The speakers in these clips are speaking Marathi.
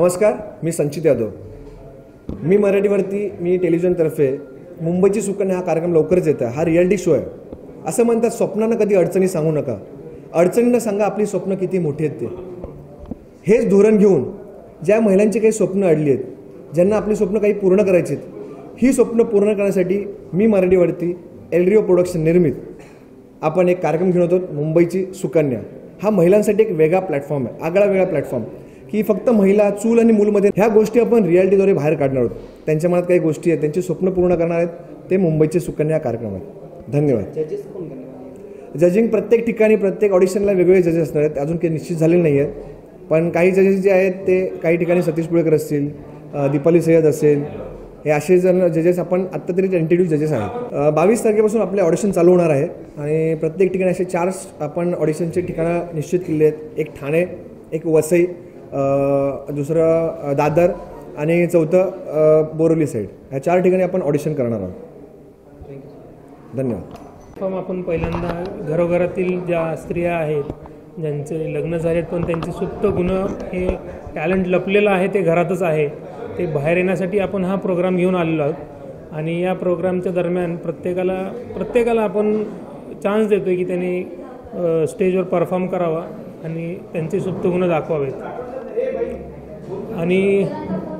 नमस्कार, मी संचित यादव. मी मराठीवरती टेलिव्हिजनतर्फे मुंबईची सुकन्या हा कार्यक्रम लवकरच येत आहे. हा रियालिटी शो आहे. असं म्हणतात स्वप्नांना कधी अडचणी सांगू नका, अडचणींना सांगा आपली स्वप्न किती मोठी आहेत ते. हेच धोरण घेऊन ज्या महिलांची काही स्वप्न अडली आहेत, ज्यांना आपली स्वप्न काही पूर्ण करायची आहेत, ही स्वप्न पूर्ण करण्यासाठी मी मराठीवरती एलरिओ प्रोडक्शन निर्मित आपण एक कार्यक्रम घेऊन होतो, मुंबईची सुकन्या. हा महिलांसाठी एक वेगळा प्लॅटफॉर्म आहे, आगळा वेगळा प्लॅटफॉर्म, की फक्त महिला चूल आणि मूलमध्ये ह्या गोष्टी आपण रियालिटीद्वारे बाहेर काढणार आहोत. त्यांच्या मनात काही गोष्टी आहेत, त्यांची स्वप्न पूर्ण करणार आहेत, ते मुंबईचे सुकन्या कार्यक्रम आहेत. धन्यवाद. जजिंग प्रत्येक ठिकाणी प्रत्येक ऑडिशनला वेगवेगळे जजेस असणार आहेत. अजून काही निश्चित झालेले नाही आहेत, पण काही जजेस जे आहेत ते काही ठिकाणी सतीश पुळेकर असतील, दीपाली सय्यद असेल, हे असे जण जजेस आपण आत्ता तरी टेंटेटिव्ह जजेस आहेत. 22 तारखेपासून आपले ऑडिशन चालू होणार आहे आणि प्रत्येक ठिकाणी असे 4 आपण ऑडिशनचे ठिकाणं निश्चित केले आहेत. एक ठाणे, एक वसई, दुसरं दादर आणि चौथं बोरिवली साईड. ह्या 4 ठिकाणी आपण ऑडिशन करणार आहोत. धन्यवाद. आपण पहिल्यांदा घरोघरातील ज्या स्त्रिया आहेत, ज्यांचे लग्न झालेत पण त्यांचे सुप्त गुण, हे टॅलेंट लपलेलं आहे, ते घरातच आहे, ते बाहेर येण्यासाठी आपण हा प्रोग्राम घेऊन आलेलो आहोत. आणि या प्रोग्रामच्या दरम्यान प्रत्येकाला आपण चान्स देतो आहे की त्यांनी स्टेजवर परफॉर्म करावा आणि त्यांचे सुप्त गुण दाखवावेत. आणि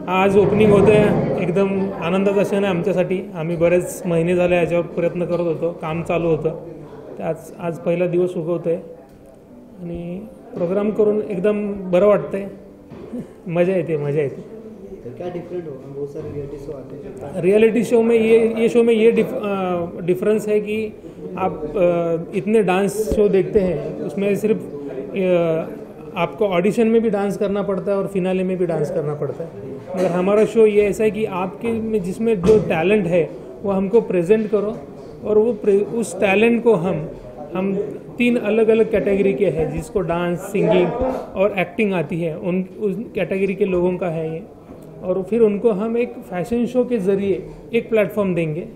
आज ओपनिंग होतं आहे, एकदम आनंदाचा क्षण आहे आमच्यासाठी. आम्ही बरेच महिने झाले याच्यावर प्रयत्न करत होतो, काम चालू होतं, तर आज पहिला दिवस उगवतो आहे आणि प्रोग्राम करून एकदम बरं वाटतं आहे. मज़ा येते. क्या डिफरेंट होगा? बहुत सारे रियलिटी शो आते हैं. रियलिटी शो में ये डिफरेंस है कि आप इतने डांस शो देखते हैं, उसमें सिर्फ आपको ऑडिशन में भी डांस करना पड़ता है और फिनाले में भी डांस करना पड़ता है. मगर हमारा शो ये ऐसा है कि आपके में जिसमें जो टैलेंट है वो हमको प्रेजेंट करो, और उस टैलेंट को हम 3 अलग अलग कैटेगरी के हैं, जिसको डांस, सिंगिंग और एक्टिंग आती है, उस कैटेगरी के लोगों का है ये. और फिर उनको हम एक फैशन शो के ज़रिए एक प्लेटफॉर्म देंगे,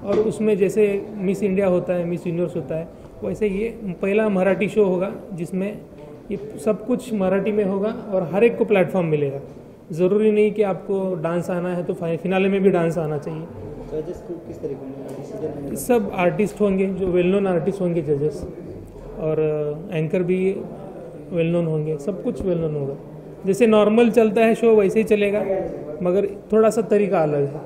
और उसमें जैसे मिस इंडिया होता है, मिस यूनिवर्स होता है, वैसे ये पहला मराठी शो होगा जिसमें ये सब कुछ मराठी में होगा और हर एक को प्लेटफॉर्म मिलेगा. ज़रूरी नहीं कि आपको डांस आना है तो फिनाले में भी डांस आना चाहिए. जजेस को किस तरीके? सब आर्टिस्ट होंगे, जो वेल नोन आर्टिस्ट होंगे जजेस, और एंकर भी वेल नोन होंगे. सब कुछ वेल नोन होगा. जैसे नॉर्मल चलता है शो वैसे ही चलेगा, मगर थोड़ा सा तरीका अलग है.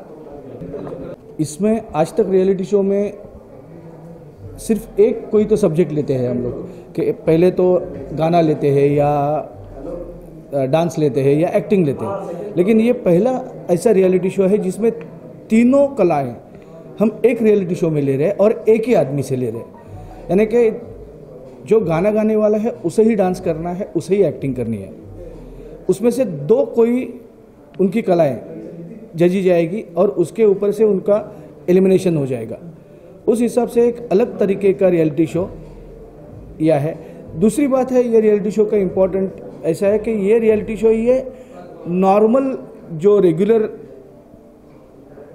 इसमें आज तक रियलिटी शो में सिर्फ एक कोई तो सब्जेक्ट लेते हैं हम लोग, कि पहले तो गाना लेते हैं या डांस लेते हैं या एक्टिंग लेते हैं, लेकिन ये पहला ऐसा रियलिटी शो है जिसमें तीनों कलाएं हम एक रियलिटी शो में ले रहे हैं और एक ही आदमी से ले रहे हैं. यानी कि जो गाना गाने वाला है उसे ही डांस करना है, उसे ही एक्टिंग करनी है. उसमें से 2 कोई उनकी कलाएं जजी जाएगी और उसके ऊपर से उनका एलिमिनेशन हो जाएगा. उस हिसाब से एक अलग तरीके का रियलिटी शो यह है. दूसरी बात है, ये रियलिटी शो का इम्पोर्टेंट ऐसा है कि ये रियलिटी शो ये नॉर्मल जो रेगुलर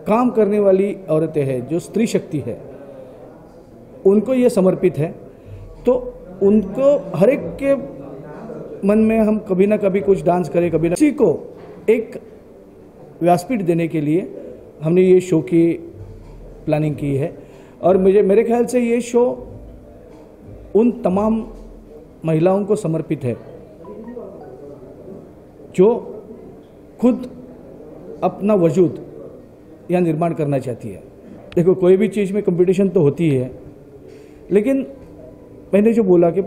काम करने वाली औरतें हैं, जो स्त्री शक्ति है, उनको ये समर्पित है. तो उनको हर एक के मन में हम कभी ना कभी कुछ डांस करें, कभी ना, किसी को एक व्यासपीठ देने के लिए हमने ये शो की प्लानिंग की है. और मेरे ख्याल से ये शो उन तमाम महिलाओं को समर्पित है जो खुद अपना वजूद यहाँ निर्माण करना चाहती है. देखो, कोई भी चीज़ में कंपटीशन तो होती है, लेकिन मैंने जो बोला कि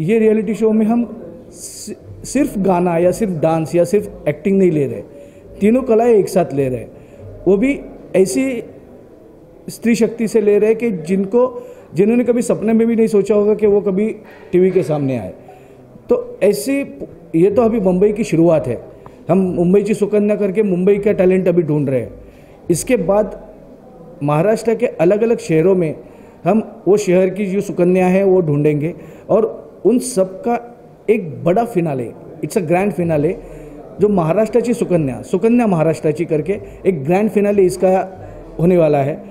ये रियलिटी शो में हम सिर्फ गाना या सिर्फ डांस या सिर्फ एक्टिंग नहीं ले रहे, तीनों कलाएं एक साथ ले रहे हैं. वो भी ऐसी स्त्री शक्ति से ले रहे हैं कि जिन्होंने कभी सपने में भी नहीं सोचा होगा कि वो कभी टीवी के सामने आए. तो ऐसी, ये तो अभी मुंबई की शुरुआत है. हम मुंबई की सुकन्या करके मुंबई का टैलेंट अभी ढूंढ रहे हैं. इसके बाद महाराष्ट्र के अलग अलग शहरों में हम वो शहर की जो सुकन्या है वो ढूंढेंगे, और उन सब का एक बड़ा finale, it's a grand finale, जो महाराष्ट्राची सुकन्या महाराष्ट्राची करके एक ग्रैंड फिनाले इसका होने वाला है.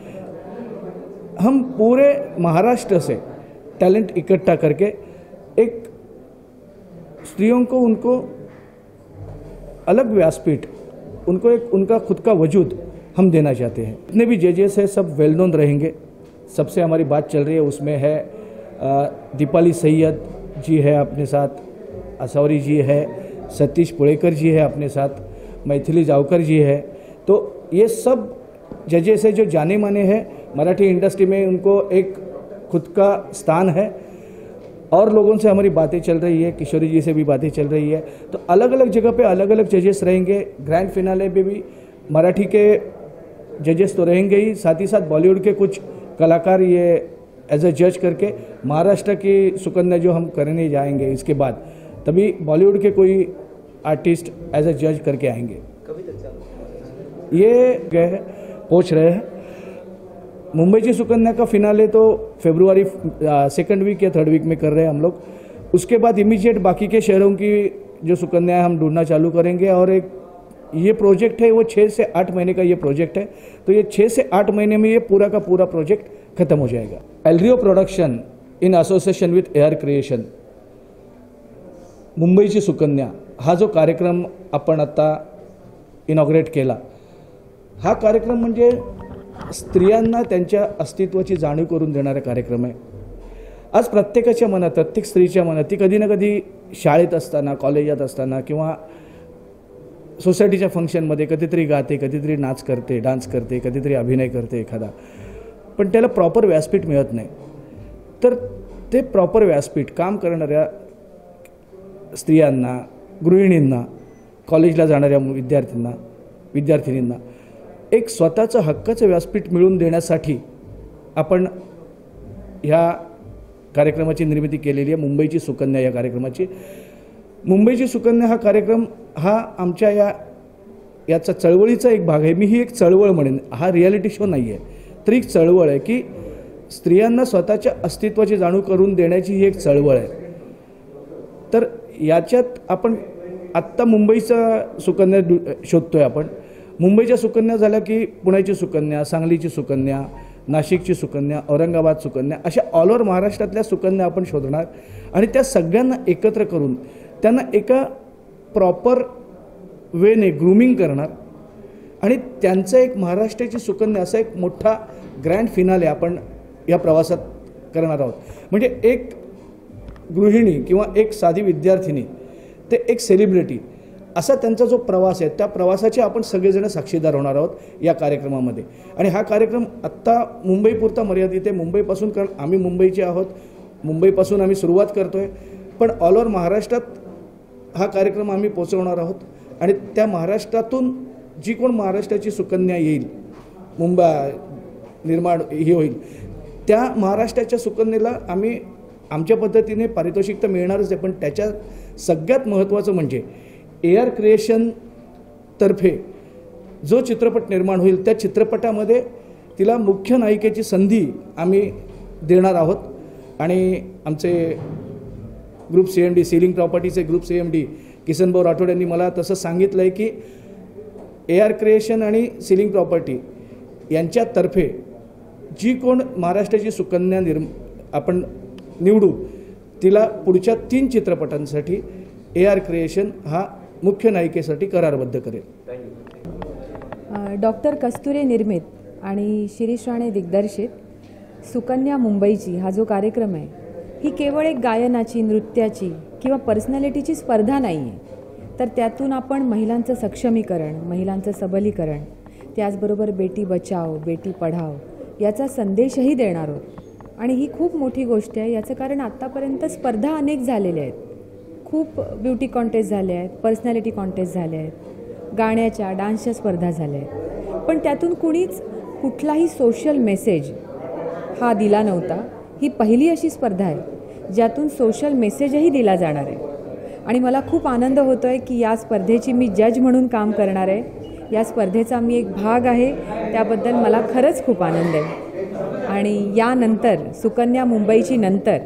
हम पूरे महाराष्ट्र से टैलेंट इकट्ठा करके एक स्त्रियों को उनको अलग व्यासपीठ, उनको एक उनका खुद का वजूद हम देना चाहते हैं। जितने भी जजेस हैं सब वेल नोन रहेंगे। सबसे हमारी बात चल रही है उसमें है दीपाली सैयद जी है अपने साथ, असौरी जी है, सतीश पुड़ेकर जी है अपने साथ, मैथिली जावकर जी है। तो ये सब जजेस है जो जाने माने हैं मराठी इंडस्ट्री में, उनको एक खुद का स्थान है। और लोगों से हमारी बातें चल रही है, किशोरी जी से भी बातें चल रही है। तो अलग अलग जगह पे अलग अलग जजेस रहेंगे। ग्रैंड फिनाले में भी मराठी के जजेस तो रहेंगे ही, साथ ही साथ बॉलीवुड के कुछ कलाकार ये एज अ जज करके महाराष्ट्र की सुकन्या जो हम करने जाएंगे इसके बाद, तभी बॉलीवुड के कोई आर्टिस्ट एज अ जज करके आएंगे। ये गए पहुँच रहे हैं। मुंबई की सुकन्या का फिनाले तो फरवरी 2nd वीक या 3rd वीक में कर रहे हैं हम लोग। उसके बाद इमीडिएट बाकी के शहरों की जो सुकन्या हम ढूंढना चालू करेंगे। और एक ये प्रोजेक्ट है वो 6 से 8 महीने का ये प्रोजेक्ट है, तो ये 6 से 8 महीने में ये पूरा का पूरा प्रोजेक्ट खत्म हो जाएगा। एलरिओ production in association with Air Creation मुंबईची सुकन्या हा जो कार्यक्रम आपण आता इनॉग्रेट केला, हा कार्यक्रम म्हणजे स्त्रियांना त्यांच्या अस्तित्वाची जाणीव करून देणारा कार्यक्रम आहे। आज प्रत्येकाच्या मनात, प्रत्येक स्त्रीच्या मनात, ती कधी ना कधी शाळेत असताना, कॉलेजात असताना किंवा सोसायटीच्या फंक्शनमध्ये कधीतरी गाते, कधीतरी नाच करते, डान्स करते, कधीतरी अभिनय करते एखादा, पण त्याला प्रॉपर व्यासपीठ मिळत नाही। तर ते प्रॉपर व्यासपीठ काम करणाऱ्या स्त्रियांना, गृहिणींना, कॉलेजला जाणाऱ्या विद्यार्थ्यांना, विद्यार्थिनींना एक स्वतःचं हक्काचं व्यासपीठ मिळवून देण्यासाठी आपण ह्या कार्यक्रमाची निर्मिती केलेली आहे। मुंबईची सुकन्या या कार्यक्रमाची, मुंबईची सुकन्या हा कार्यक्रम हा आमच्या याचा चळवळीचा एक भाग आहे। मी ही एक चळवळ म्हणेन, हा रियालिटी शो नाही आहे, तर एक चळवळ आहे की स्त्रियांना स्वतःच्या अस्तित्वाची जाणीव करून देण्याची ही एक चळवळ आहे। तर याच्यात आपण आत्ता मुंबईचा सुकन्या शोधतोय आपण। मुंबईच्या सुकन्या झाल्या की पुण्याची सुकन्या, सांगलीची सुकन्या, नाशिकची सुकन्या, औरंगाबाद सुकन्या, अशा ऑल ओव्हर महाराष्ट्रातल्या सुकन्या आपण शोधणार आणि त्या सगळ्यांना एकत्र करून त्यांना एका प्रॉपर वेने ग्रूमिंग करणार आणि त्यांचं एक महाराष्ट्राची सुकन्या असा एक मोठा ग्रँड फिनाले आपण या प्रवासात करणार आहोत। म्हणजे एक गृहिणी किंवा एक साधी विद्यार्थिनी ते एक सेलिब्रिटी असा त्यांचा जो प्रवास आहे, त्या प्रवासाचे आपण सगळेजण साक्षीदार होणार आहोत या कार्यक्रमामध्ये। आणि हा कार्यक्रम आत्ता मुंबईपुरता मर्यादित आहे, मुंबईपासून, कारण आम्ही मुंबईचे आहोत, मुंबईपासून आम्ही सुरुवात करतो आहे, पण ऑल ओव्हर महाराष्ट्रात हा कार्यक्रम आम्ही पोचवणार आहोत। आणि त्या महाराष्ट्रातून जी कोण महाराष्ट्राची सुकन्या येईल, निर्माण ही होईल, त्या महाराष्ट्राच्या सुकन्येला आम्ही आमच्या पद्धतीने पारितोषिक तर मिळणारच आहे, पण त्याच्या सगळ्यात महत्त्वाचं म्हणजे एअर क्रिएशन तर्फे जो चित्रपट निर्माण होईल त्या चित्रपटामध्ये तिला मुख्य नायिकेची संधी आम्ही देणार आहोत। आणि आमचे ग्रुप CMD, सिलिंग प्रॉपर्टीचे ग्रुप CMD किसनभाऊ राठोड यांनी मला तसं सांगितलं आहे की एअर क्रिएशन आणि सिलिंग प्रॉपर्टी यांच्यातर्फे जी कोण महाराष्ट्राची सुकन्या आपण निवडू, तिला पुढच्या 3 चित्रपटांसाठी एआर क्रिएशन हा मुख्य नायिकेसाठी करारबद्ध करेल। डॉक्टर कस्तुरे निर्मित आणि शिरीष राणे दिग्दर्शित सुकन्या मुंबईची हा जो कार्यक्रम आहे, ही केवळ एक गायनाची, नृत्याची किंवा पर्सनॅलिटीची स्पर्धा नाही आहे, तर त्यातून आपण महिलांचं सक्षमीकरण, महिलांचं सबलीकरण, त्याचबरोबर बेटी बचाव, बेटी पढाव याचा संदेशही देणार आहोत। आणि ही खूप मोठी गोष्ट आहे, याचं कारण आत्तापर्यंत स्पर्धा अनेक झालेल्या आहेत, खूप ब्युटी कॉन्टेस्ट झाले आहेत, पर्सनॅलिटी कॉन्टेस्ट झाले आहेत, गाण्याच्या, डान्सच्या स्पर्धा झाल्या आहेत, पण त्यातून कुणीच कुठलाही सोशल मेसेज हा दिला नव्हता। ही पहिली अशी स्पर्धा आहे ज्यातून सोशल मेसेजही दिला जाणार आहे आणि मला खूप आनंद होतो आहे की या स्पर्धेची मी जज म्हणून काम करणार आहे, या स्पर्धेचा मी एक भाग आहे, त्याबद्दल मला खरंच खूप आनंद आहे। आणि यानंतर सुकन्या मुंबईची नंतर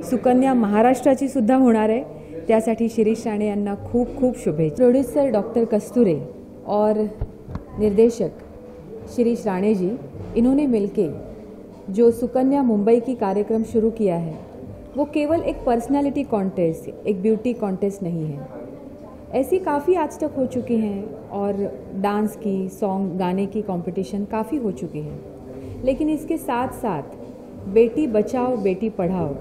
सुकन्या महाराष्ट्राची सुद्धा होणार आहे, त्यासाठी शिरीष राणे यांना खूप खूप शुभेच्छा। प्रोड्यूसर डॉक्टर कस्तूरे और निर्देशक शिरीष राणे जी, इन्होंने मिलके जो सुकन्या मुंबई की कार्यक्रम शुरू किया है, वो केवल एक पर्सनालिटी कॉन्टेस्ट, एक ब्यूटी कॉन्टेस्ट नहीं है। ऐसी काफ़ी आज तक हो चुकी हैं और डांस की, सॉन्ग गाने की कंपटीशन काफ़ी हो चुकी है। लेकिन इसके साथ साथ बेटी बचाओ बेटी पढ़ाओ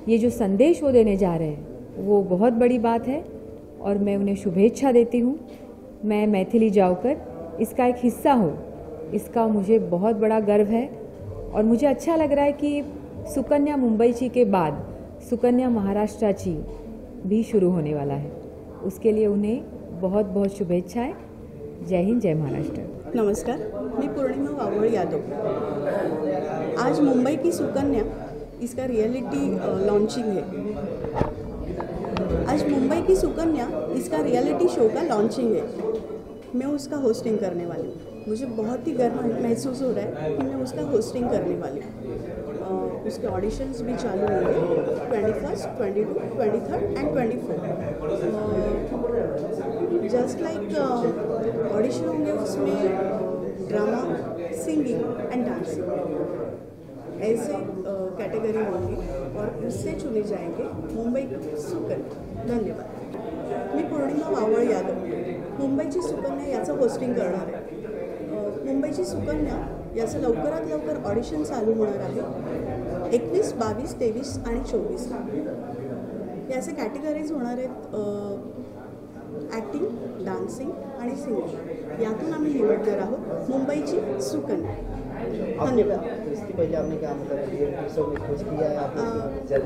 ये जो संदेश वो देने जा रहे हैं वो बहुत बड़ी बात है और मैं उन्हें शुभेच्छा देती हूँ। मैं मैथिली जावकर इसका एक हिस्सा हूँ, इसका मुझे बहुत बड़ा गर्व है और मुझे अच्छा लग रहा है कि सुकन्या मुंबईची के बाद सुकन्या महाराष्ट्राची भी शुरू होने वाला है। उसके लिए उन्हें बहुत बहुत शुभेच्छाएं। जय हिंद, जय महाराष्ट्र। नमस्कार, मी पूर्णिमा वावळ यादव। आज मुंबई की सुकन्या इसका रियलिटी लॉन्चिंग है। आज मुंबई की सुकन्या इसका रियलिटी शो का लॉन्चिंग है। मैं उसका होस्टिंग करने वाली हूँ। मुझे बहुत ही गर्व महसूस हो रहा है कि मैं उसका होस्टिंग करने वाली हूँ। उसके ऑडिशंस भी चालू होंगे 21, 22, 23 एंड 24। जस्ट लाइक ऑडिशन होंगे उसमें ड्रामा, सिंगिंग एंड डांसिंग ऐसे कैटेगरी होंगी और उससे चुने जाएंगे मुंबई की सुकन्या। धन्यवाद। मी पूर्णिमा वावळ यादव मुंबईची सुकन्या याचं होस्टिंग करणार आहे। मुंबईची सुकन्या याचं लवकरात लवकर ऑडिशन चालू होणार आहे 21, 22, 23 आणि 24 याचे कॅटेगरीज होणार आहेत ॲक्टिंग, डान्सिंग आणि सिंगिंग। यातून आम्ही निवडणार आहोत मुंबईची सुकन्या। धन्यवाद। इसके पहले आपने क्या मतलब रियलिटी शो में कुछ किया है आपने?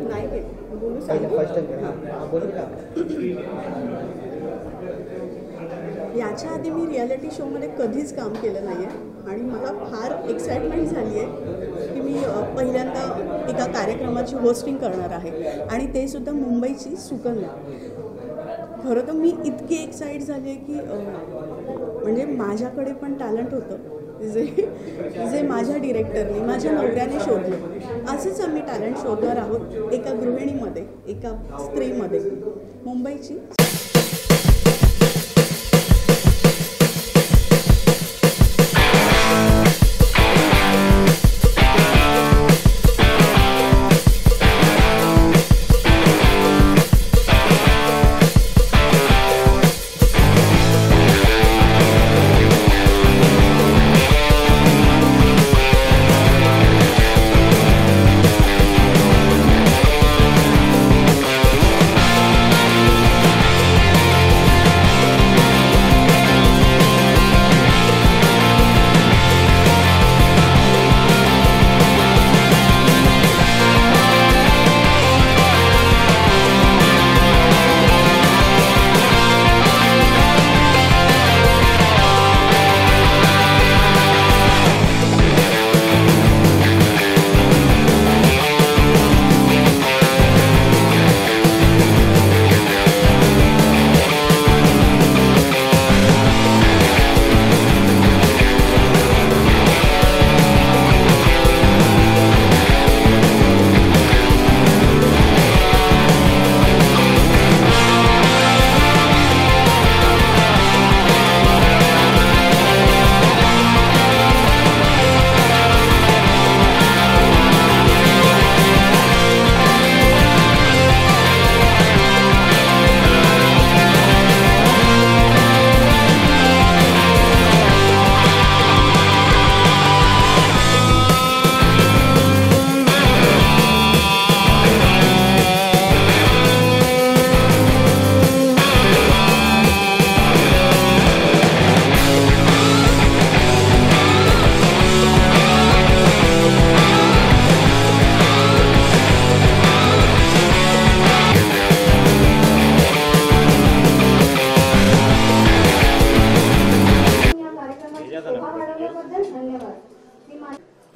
नाही केलं, बोलू पहले सांगू? फर्स्ट टाइम बोलू का? याच्या आधी मी रियालिटी शोमध्ये कधीच काम केलं नाही आहे आणि मला फार एक्साइटमेंट झाली आहे की मी पहिल्यांदा एका कार्यक्रमाची होस्टिंग करणार आहे आणि ते सुद्धा मुंबईची सुकन्या। खरं तर मी इतकी एक्साइट झाली आहे की म्हणजे माझ्याकडे पण टॅलेंट होतं जे माझ्या डिरेक्टरने, माझ्या नवऱ्याने शोधलं। असंच आम्ही टॅलेंट शोधणार आहोत एका गृहिणीमध्ये, एका स्त्रीमध्ये। मुंबईची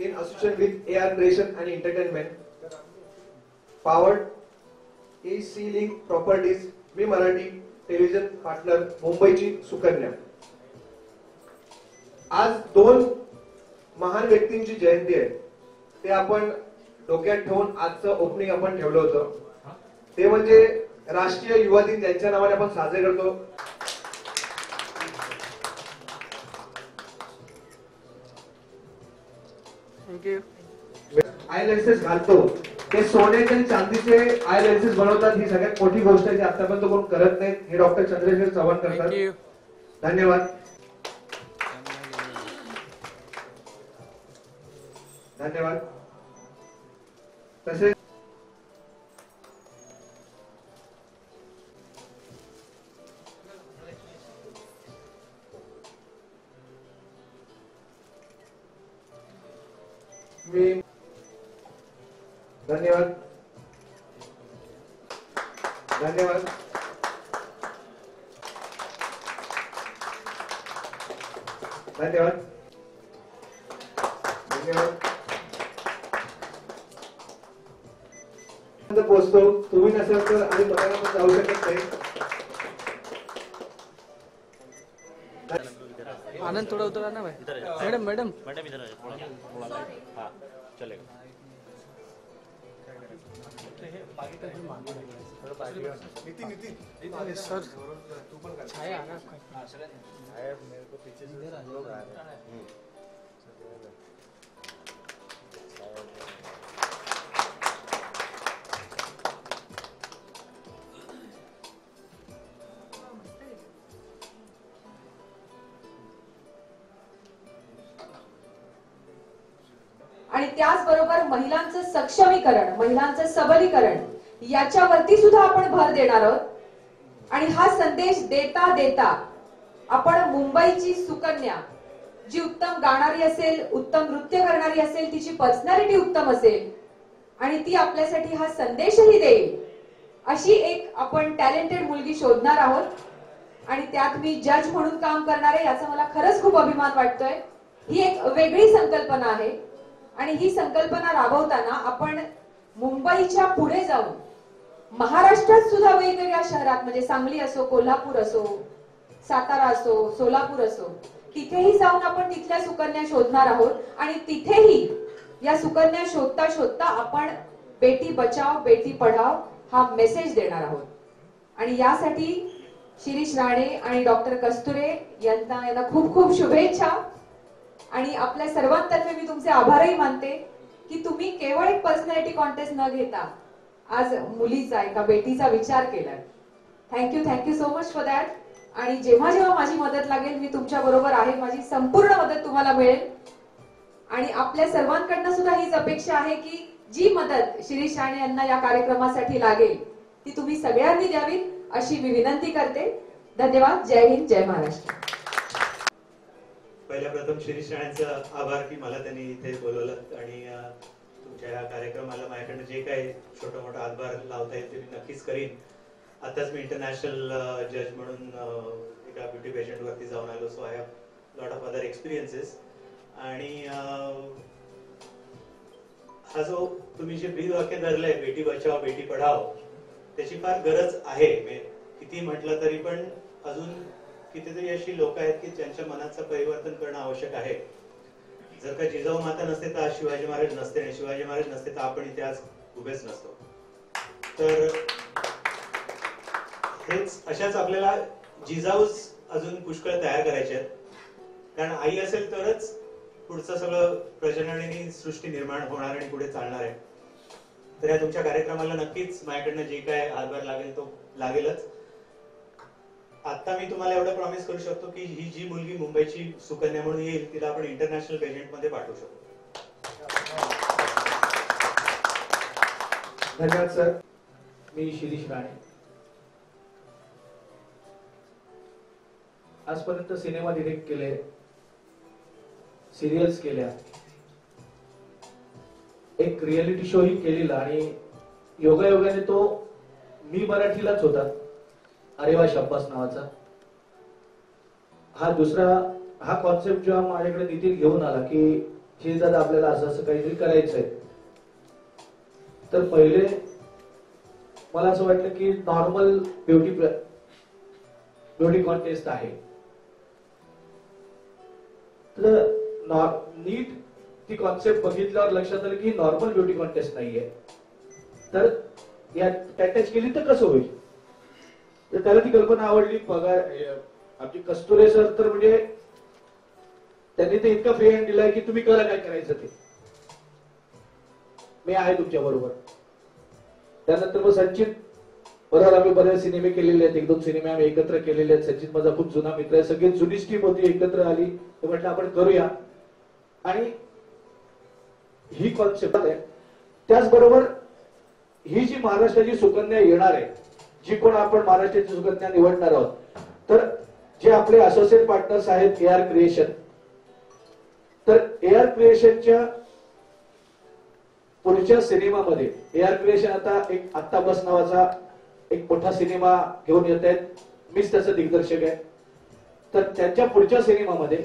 in association with AR Creation and Entertainment, powered AC Link Properties, me Marathi television partner मुंबईची सुकन्या। आज दोन महान व्यक्तींची जयंती आहे, ते आपण डोक्यात ठेवून आजचं ओपनिंग आपण ठेवलं होतं। ते म्हणजे राष्ट्रीय युवा दिन, त्यांच्या नावाने आपण साजरे करतो। थँक्यू। आय लायसेन्स घालतो ते सोन्याचे आणि चांदीचे आय लेन्सेस बनवतात. ही सगळ्यात मोठी गोष्ट आहे जी आतापर्यंत कोण करत नाही. हे डॉक्टर चंद्रशेखर चव्हाण करतात. धन्यवाद. धन्यवाद. तसेच मी धन्यवाद. धन्यवाद. धन्यवाद. धन्यवाद. पोहोचतो. तुम्ही नसेल तर आम्ही बघायला पण जाऊ शकत नाही. आनंद थोड़ा उतर आना भाई. मैडम मैडम मैडम इधर हाँ चलेगा. सर छाया आना मेरे को पीछे से लोग आ रहे हैं. आणि त्याचबरोबर महिलांचं सक्षमीकरण, महिलांचं सबलीकरण याच्यावरती सुद्धा आपण भर देणार आहोत. आणि हा संदेश देता देता आपण मुंबईची सुकन्या जी उत्तम गाणारी असेल, उत्तम नृत्य करणारी असेल, तिची पर्सनॅलिटी उत्तम असेल आणि ती आपल्यासाठी हा संदेशही देईल अशी एक आपण टॅलेंटेड मुलगी शोधणार आहोत. आणि त्यात मी जज म्हणून काम करणार आहे याचा मला खरंच खूप अभिमान वाटतोय. ही एक वेगळी संकल्पना आहे आणि ही संकल्पना राबवताना आपण मुंबईच्या पुढे जाऊन महाराष्ट्रात सुद्धा वेगवेगळ्या शहरात म्हणजे सांगली असो, कोल्हापूर असो, सातारा असो, सोलापूर असो, तिथेही जाऊन आपण तिथल्या सुकन्या शोधणार आहोत. आणि तिथेही या सुकन्या शोधता शोधता आपण बेटी बचाव बेटी पढाव हा मेसेज देणार आहोत. आणि यासाठी शिरीष राणे आणि डॉक्टर कस्तुरे यांना खूप खूप शुभेच्छा. आणि आपल्या सर्वांतर्फे मी तुमचे आभारही मानते की तुम्ही केवळ एक पर्सनॅलिटी कॉन्टेस्ट न घेता आज मुलीचा एका बेटीचा विचार केलाय. Thank you so much for that. आणि जेव्हा जेव्हा माझी मदत लागेल मी तुमच्या बरोबर आहे. माझी संपूर्ण मदत तुम्हाला मिळेल. आणि आपल्या सर्वांकडनं सुद्धा हीच अपेक्षा आहे की जी मदत शिरीष राणे यांना या कार्यक्रमासाठी लागेल ती तुम्ही सगळ्यांनी द्यावी अशी मी विनंती करते. धन्यवाद. जय हिंद, जय महाराष्ट्र. पहिल्या प्रथम शिरीष राणेंचा आभार की मला त्यांनी इथे बोलवलं आणि तुमच्या या कार्यक्रमाला माझ्याकडनं जे काही छोटा मोठा हातभार लावता येईल ते मी नक्कीच करीन. आताच मी इंटरनॅशनल जज म्हणून एका ब्युटी पेशंट वरती जाऊन आलो. So I have lot of other experiences. आणि हा जो तुम्ही जे ब्रीद वाक्य धरलंय बेटी बचाव बेटी पढाव त्याची फार गरज आहे. किती म्हटलं तरी पण अजून कितीतरी अशी लोक आहेत की ज्यांच्या मनाचं परिवर्तन करणं आवश्यक आहे. जर का जिजाऊ माता नसते तर आज शिवाजी महाराज नसते आणि शिवाजी महाराज नसते तर आपण इथे आज उभेच नसतो. तर हेच अशाच आपल्याला जिजाऊच अजून पुष्कळ तयार करायचे आहेत. कारण आई असेल तरच पुढचं सगळं प्रजननी सृष्टी निर्माण होणार आणि पुढे चालणार आहे. तर या तुमच्या कार्यक्रमाला नक्कीच माझ्याकडनं जे काय हातभार लागेल तो लागेलच. आता मी तुम्हाला एवढं प्रॉमिस करू शकतो की ही जी मुलगी मुंबईची सुकन्या म्हणून येईल तिला आपण इंटरनॅशनल पेजेंट मध्ये पाठवू शकतो. धन्यवाद सर. मी शिरीष राणे. आजपर्यंत सिनेमा डिरेक्ट केले, सिरियल्स केल्या, एक रियालिटी शो ही केलेला आणि योगायोगाने तो मी मराठीलाच होता. अरे वा शब्बास नावाचा हा कॉन्सेप्ट जेव्हा माझ्याकडे नितीन घेऊन आला की हे दादा आपल्याला असं असं काहीतरी करायचंय तर पहिले मला असं वाटलं की नॉर्मल ब्युटी कॉन्टेस्ट आहे. तर नीट ती कॉन्सेप्ट बघितल्यावर लक्षात आलं की नॉर्मल ब्युटी कॉन्टेस्ट नाहीये. तर यात अटॅच केली तर कसं होईल. तर त्याला ती कल्पना आवडली. पगार आमची कस्तुरे सर तर म्हणजे त्यांनी ते इतका फ्री हँड दिलाय की तुम्ही करा काय करायचं ते. मी आहे तुमच्या बरोबर. त्यानंतर मग संचित बरोबर आम्ही बरेच सिनेमे केलेले आहेत, 1-2 सिनेमे आम्ही एकत्र केलेले आहेत. संचित माझा खूप जुना मित्र आहे, सगळी जुनीच टीम होती एकत्र आली, तर म्हटलं आपण करूया. आणि ही कॉन्सेप्ट आहे. त्याचबरोबर ही जी महाराष्ट्राची सुकन्या येणार आहे, जी कोण आपण महाराष्ट्राची सुकन्या निवडणार आहोत, तर जे आपले असोसिएट पार्टनर्स आहेत AR क्रिएशन, तर AR क्रिएशनच्या पुढच्या सिनेमामध्ये AR क्रिएशन आता एक आत्ता बस नावाचा एक मोठा सिनेमा घेऊन येत आहेत, मीच त्याचं दिग्दर्शक आहे. तर त्यांच्या पुढच्या सिनेमामध्ये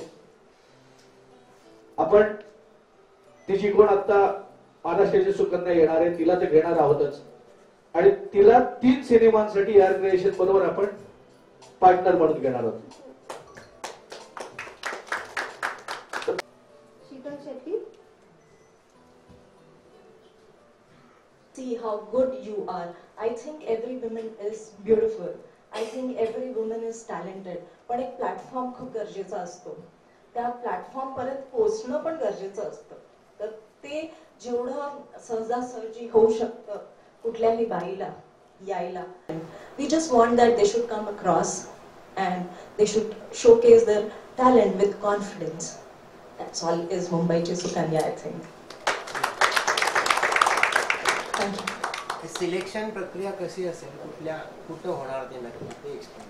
आपण ती जी कोण आता महाराष्ट्राची सुकन्या येणार आहे तिला तर घेणार आहोतच, आणि तिला 3 सिनेमांसाठी AR क्रिएशन बरोबर आपण पार्टनर म्हणून घेणार आहोत. Sheetal Shetty. See how good you are. I think every woman is beautiful. I think every woman is talented. पण एक प्लॅटफॉर्म खूप गरजेचा असतो. त्या प्लॅटफॉर्म पर्यंत पोहोचणं पण गरजेचं असतं. तर ते जेवढं सहजासहजी होऊ शकतं कुठल्याही बाईला यायला. We just want that they should come across and they should showcase their talent with confidence. That's all is Mumbaichi Sukanya, I think. Thank you. Selection प्रक्रिया कशी असेल, कुठं होणार ते नक्की ते एक्सप्लेन.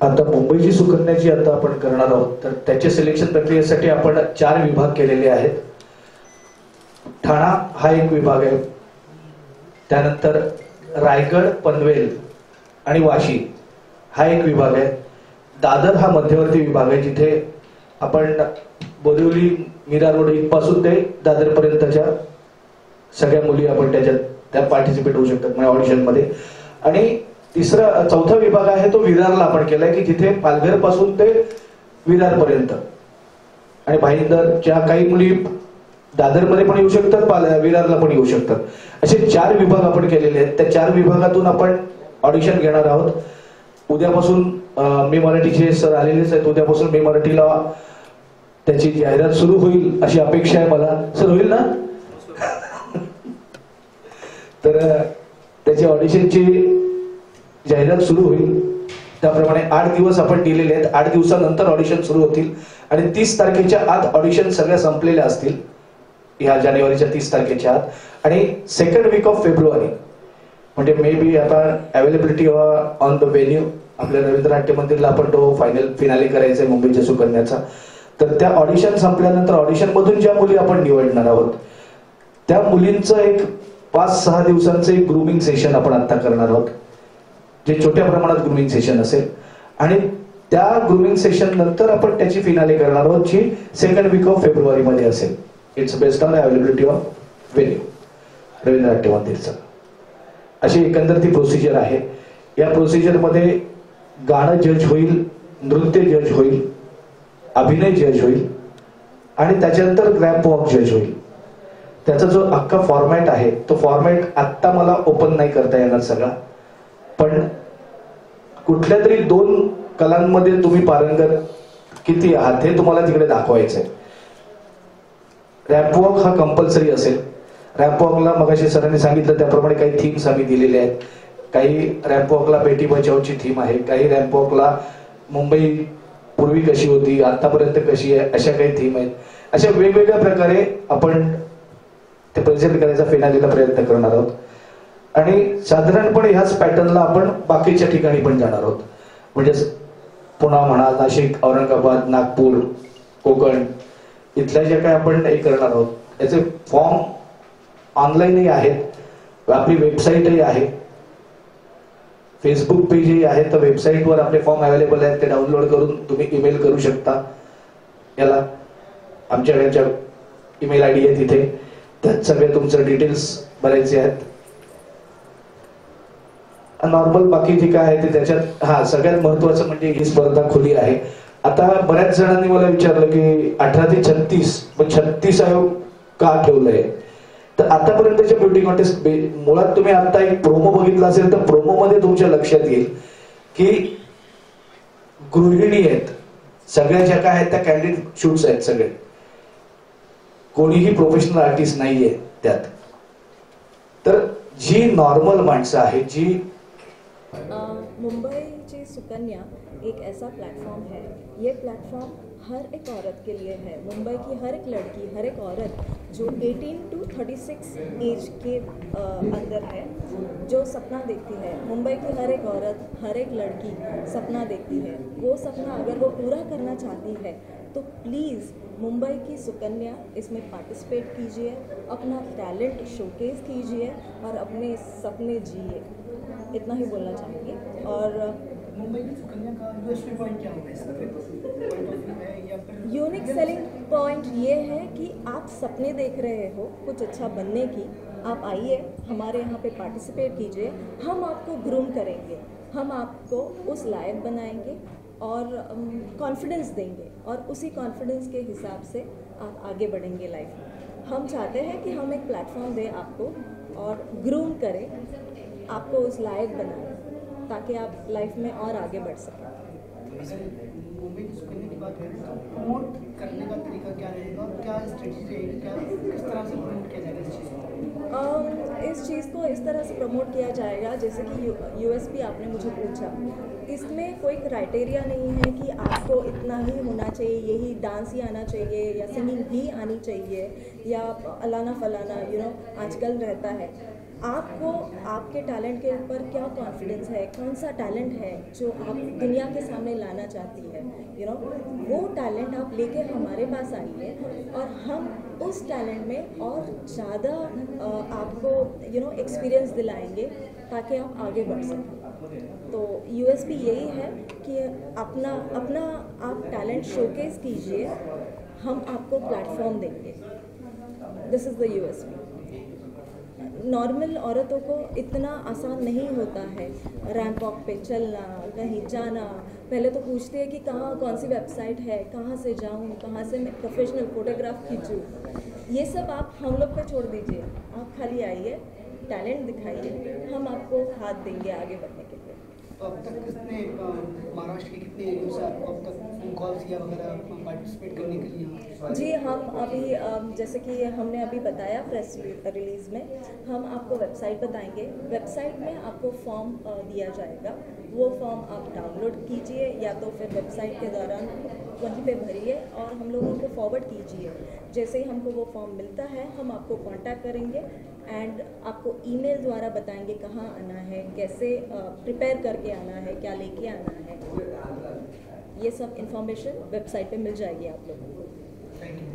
आता मुंबईची सुकन्या जी आता आपण करणार आहोत, तर त्याच्या सिलेक्शन प्रक्रियेसाठी आपण 4 विभाग केलेले आहेत. ठाणा हा एक विभाग आहे, त्यानंतर रायगड, पनवेल आणि वाशी हा एक विभाग आहे. दादर हा मध्यवर्ती विभाग आहे, जिथे आपण बोरिवली मीरा रोड इथपासून ते दादर पर्यंतच्या सगळ्या मुली आपण त्या पार्टिसिपेट होऊ शकतात म्हणजे ऑडिशन मध्ये. आणि चौथा विभाग आहे तो विरारला आपण केलाय, की जिथे पालघर पासून ते विरार पर्यंत, आणि भाईंदरच्या काही मुली दादरमध्ये पण येऊ शकतात, विरारला पण येऊ शकतात. असे 4 विभाग आपण केलेले आहेत. त्या 4 विभागातून आपण ऑडिशन घेणार आहोत. उद्यापासून मी मराठीचे सर आलेलेच आहेत, उद्यापासून मी मराठीला त्याची जाहिरात सुरू होईल अशी अपेक्षा आहे मला. सर होईल ना? तर त्याची ऑडिशनची जाहिरात सुरू होईल. त्याप्रमाणे 8 दिवस आपण दिलेले आहेत. 8 दिवसानंतर ऑडिशन सुरू होतील आणि 30 तारखेच्या आत ऑडिशन सगळ्या संपलेल्या असतील, या जानेवारीच्या 30 तारखेच्या आत. आणि 2nd वीक ऑफ फेब्रुवारी म्हणजे मे बी आता अवेलेबिलिटी ऑन द व्हेन्यू आपल्या रवींद्र नाट्य मंदिरला आपण तो फिनाले करायचा आहे मुंबईच्या सुकन्याचा. तर त्या ऑडिशन संपल्यानंतर ऑडिशन मधून ज्या मुली आपण निवडणार आहोत त्या मुलींचं एक 5-6 दिवसांचं एक ग्रूमिंग सेशन आपण आता करणार आहोत, जे छोट्या प्रमाणात ग्रूमिंग सेशन असेल. आणि त्या ग्रूमिंग सेशन नंतर आपण त्याची फिनाले करणार आहोत, जी 2nd वीक ऑफ फेब्रुवारी मध्ये असेल. It's based on availability of venue Ravindra नाट्य मंदिरचं. अशी एकंदर ती प्रोसिजर आहे. या प्रोसिजर मध्ये गाणं जज होईल, नृत्य जज होईल, अभिनय जज होईल आणि त्याच्यानंतर रॅम्प वॉक जज होईल. त्याचा जो अख्खा फॉर्मॅट आहे तो फॉर्मॅट आत्ता मला ओपन नाही करता येणार सगळा, पण कुठल्या तरी 2 कलांमध्ये तुम्ही पारंगत किती आहात हे तुम्हाला तिकडे दाखवायचंय. रॅम्प वॉक हा कंपल्सरी असेल. रॅम्प वॉकला मगाशी सरांनी सांगितलं त्याप्रमाणे काही थीम्स आम्ही दिलेले आहेत. काही रॅम्प वॉकला बेटी बचावची थीम आहे, काही रॅम्प वॉकला मुंबई पूर्वी कशी होती आतापर्यंत कशी आहे अशा काही थीम आहेत. अशा वेगवेगळ्या प्रकारे आपण ते प्रेझेंट करायचा फिनालीला प्रयत्न करणार आहोत. आणि साधारणपणे ह्याच पॅटर्नला आपण बाकीच्या ठिकाणी पण जाणार आहोत. म्हणजे पुणे म्हणा, नाशिक, औरंगाबाद, नागपूर, कोकण इथल्या ज्या काही आपण हे करणार आहोत याचे फॉर्म ऑनलाईनही आहेत, आपली वेबसाईटही आहे, फेसबुक पेजही आहे. तर वेबसाईटवर आपले फॉर्म अवेलेबल आहेत, ते डाउनलोड करून तुम्ही ईमेल करू शकता. याला आमच्याकडे ईमेल आयडी आहे, तिथे त्यात सगळे तुमचे डिटेल्स भरायचे आहेत. नॉर्मल बाकी जे काय आहे ते त्याच्यात. सगळ्यात महत्वाचं म्हणजे ही स्पर्धा खुली आहे. आता बऱ्याच जणांनी मला विचारलं की 18 ते 36 पण 36 आयोग का ठेवलंय. तर आतापर्यंतच्या ब्युटी कॉन्टेस्ट मुळात तुम्ही आता एक प्रोमो बघितला असेल तर प्रोमो मध्ये तुमच्या लक्षात येईल की गृहिणी आहेत सगळ्या ज्या काय आहेत त्या कॅन्डिडेट शूट्स आहेत सगळे. कोणीही प्रोफेशनल आर्टिस्ट नाहीये त्यात. तर जी नॉर्मल माणसं आहेत, जी मुंबई सुकन्या एक ऐसा प्लेटफॉर्म है, ये प्लेटफॉर्म हर एक औरत के लिए है. मुंबई की हर एक लड़की, हर एक औरत जो 18 to 36 एज के अंदर है, जो सपना देखती है. मुंबई की हर एक औरत, हर एक लड़की सपना देखती है. वो सपना अगर वो पूरा करना चाहती है तो प्लीज़ मुंबई की सुकन्या इसमें पार्टिसिपेट कीजिए, अपना टैलेंट शोकेस कीजिए और अपने सपने जिए. इतना ही बोलना चाहूँगी. और मुंबई की सुकन्या का यूएसपी पॉइंट क्या होगा इसका? यूनिक सेलिंग पॉइंट ये है कि आप सपने देख रहे हो कुछ अच्छा बनने की, आप आइए हमारे यहाँ पे पार्टिसिपेट कीजिए. हम आपको ग्रूम करेंगे, हम आपको उस लायक बनाएंगे और कॉन्फिडेंस देंगे और उसी कॉन्फिडेंस के हिसाब से आप आगे बढ़ेंगे लाइफ में. हम चाहते हैं कि हम एक प्लेटफॉर्म दें आपको और ग्रूम करें, आपको उस लायक बनाएं ताकि आप लाइफ में और आगे बढ़ सकें. मुंबई की सुकन्या की बात करें तो प्रमोट करने का तरीका क्या रहेगा, क्या स्ट्रेटजी रहेगी, क्या किस तरह से प्रमोट किया जाएगा इस चीज़ को? इस चीज़ को इस तरह से प्रमोट किया जाएगा जैसे कि यूएसपी आपने मुझे पूछा. इसमें कोई क्राइटेरिया नहीं है कि आपको इतना ही होना चाहिए, यही डांस ही आना चाहिए या सिंगिंग ही आनी चाहिए या अलाना फलाना आजकल रहता है. आपको आपके टैलेंट के ऊपर क्या कॉन्फिडेंस है, कौन सा टैलेंट है जो आप दुनिया के सामने लाना चाहती है, वो टैलेंट आप लेके हमारे पास आइए और हम उस टैलेंट में और ज़्यादा आपको एक्सपीरियंस दिलाएंगे ताकि आप आगे बढ़ सकें. तो यूएसपी यही है कि अपना आप टैलेंट शोकेस कीजिए, हम आपको प्लेटफॉर्म देंगे. दिस इज़ द यूएसपी. नॉर्मल औरतों को इतना आसान नहीं होता है रैंप वॉक पे चलना, कहीं जाना. पहले तो पूछते हैं कि कौन सी वेबसाइट है, कहाँ से जाऊँ, कहाँ से मैं प्रोफेशनल फोटोग्राफ खींचूँ. ये सब आप हम लोग पे छोड़ दीजिए. आप खाली आइए, टैलेंट दिखाइए, हम आपको हाथ देंगे आगे बढ़ने के लिए. तो अब तक कितने महाराष्ट्र के कितने एरिया से आपको अब तक फोन कॉल्स या वगैरह पार्टिसिपेट करने के लिए? जी, हम अभी जैसे कि हमने अभी बताया प्रेस रिलीज़ में, हम आपको वेबसाइट बताएंगे. वेबसाइट में आपको फॉर्म दिया जाएगा, वो फॉर्म आप डाउनलोड कीजिए या तो फिर वेबसाइट के दौरान वहीं पे भरिए और हम लोगों को फॉरवर्ड कीजिए. जैसे ही हमको वो फॉर्म मिलता है हम आपको कांटेक्ट करेंगे एंड आपको ईमेल द्वारा बताएंगे कहाँ आना है, कैसे प्रिपेयर करके आना है, क्या लेके आना है. ये सब इंफॉर्मेशन वेबसाइट पे मिल जाएगी आप लोगों को. Thank you.